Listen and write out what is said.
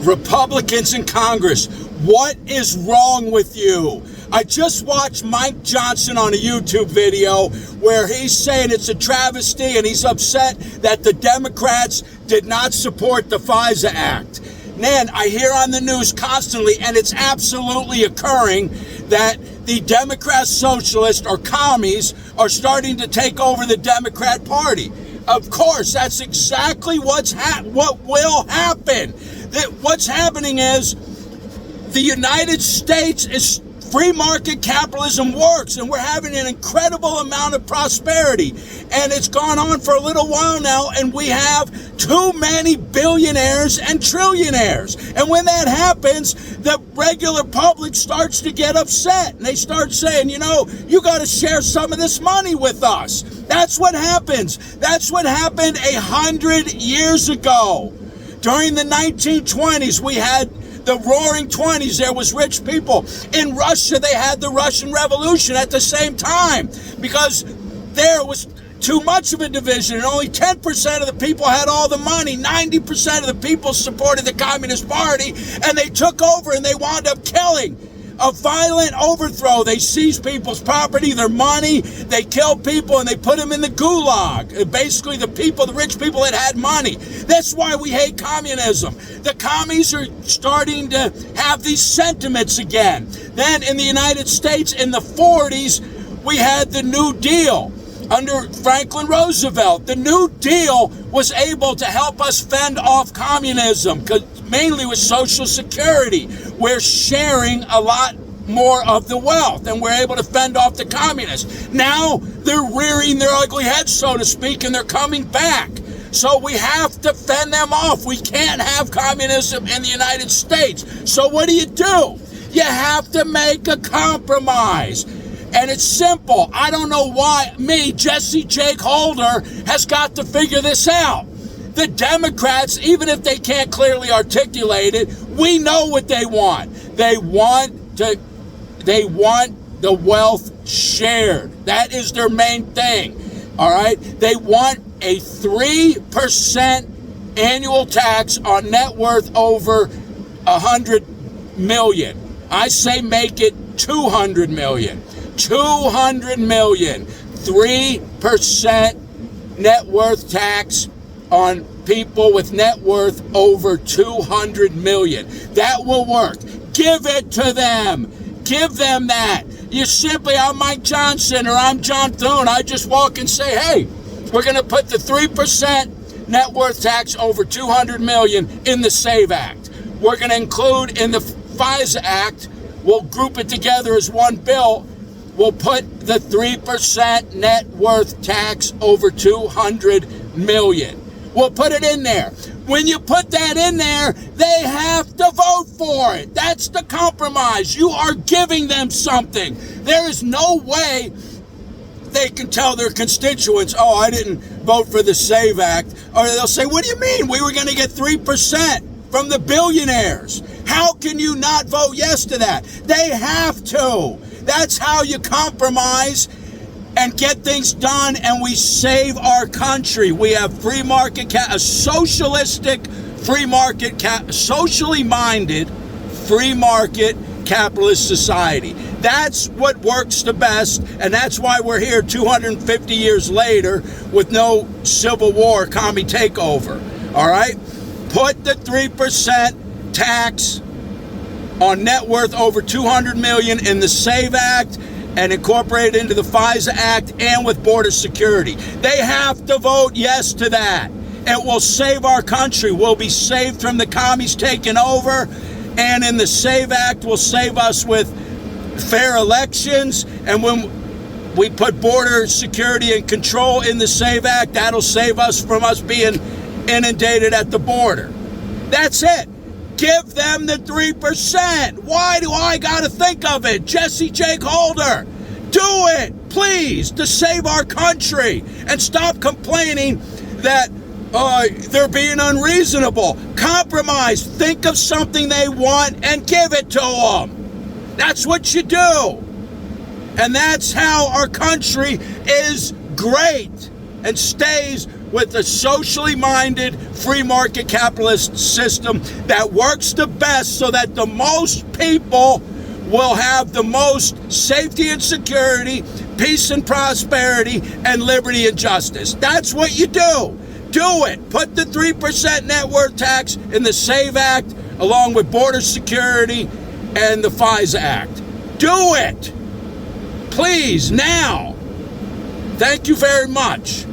Republicans in Congress, what is wrong with you? I just watched Mike Johnson on a YouTube video where he's saying it's a travesty and he's upset that the Democrats did not support the FISA Act. Man, I hear on the news constantly, and it's absolutely occurring, that the Democrat socialists or commies are starting to take over the Democrat Party. Of course, that's exactly what will happen. What's happening is the United States is free market capitalism works, and we're having an incredible amount of prosperity, and it's gone on for a little while now, and we have too many billionaires and trillionaires. And when that happens, the regular public starts to get upset, and they start saying, you know, you got to share some of this money with us. That's what happens. That's what happened 100 years ago. During the 1920s, we had the roaring 20s, there was rich people. In Russia, they had the Russian Revolution at the same time because there was too much of a division and only 10% of the people had all the money. 90% of the people supported the Communist Party, and they took over and they wound up killing. A violent overthrow. They seized people's property, their money, they killed people, and they put them in the gulag. Basically, the rich people that had money. That's why we hate communism. The commies are starting to have these sentiments again. Then in the United States, in the 40s, we had the New Deal. Under Franklin Roosevelt, the New Deal was able to help us fend off communism, mainly with Social Security. We're sharing a lot more of the wealth, and we're able to fend off the communists. Now they're rearing their ugly heads, so to speak, and they're coming back. So we have to fend them off. We can't have communism in the United States. So what do? You have to make a compromise. And it's simple. I don't know why Jesse Jake Holder, has got to figure this out. The Democrats, even if they can't clearly articulate it, we know what they want. They want the wealth shared. That is their main thing. All right? They want a 3% annual tax on net worth over 100 million. I say make it 200 million. 200 million. 3% net worth tax on people with net worth over 200 million. That will work. Give it to them. Give them that. You simply, I'm Mike Johnson or I'm John Thune. I just walk and say, hey, we're going to put the 3% net worth tax over 200 million in the SAVE Act. We're going to include in the FISA Act, we'll group it together as one bill. We'll put the 3% net worth tax over 200 million. We'll put it in there. When you put that in there, they have to vote for it. That's the compromise. You are giving them something. There is no way they can tell their constituents, oh, I didn't vote for the SAVE Act. Or they'll say, what do you mean? We were going to get 3% from the billionaires. How can you not vote yes to that? They have to. That's how you compromise and get things done, and we save our country. We have free market, a socialistic free market, socially minded free market capitalist society. That's what works the best, and that's why we're here 250 years later with no civil war, commie takeover. All right? Put the 3% tax on net worth over 200 million in the SAVE Act and incorporate it into the FISA Act and with border security. They have to vote yes to that. It will save our country. We'll be saved from the commies taking over, and in the SAVE Act will save us with fair elections. And when we put border security and control in the SAVE Act, that'll save us from us being inundated at the border. That's it. Give them the 3%. Why do I got to think of it? Jesse Jake Holder, do it, please, to save our country. And stop complaining that they're being unreasonable. Compromise. Think of something they want and give it to them. That's what you do. And that's how our country is great and stays with a socially minded free market capitalist system that works the best so that the most people will have the most safety and security, peace and prosperity, and liberty and justice. That's what you do. Do it. Put the 3% net worth tax in the SAVE Act along with border security and the FISA Act. Do it. Please, now. Thank you very much.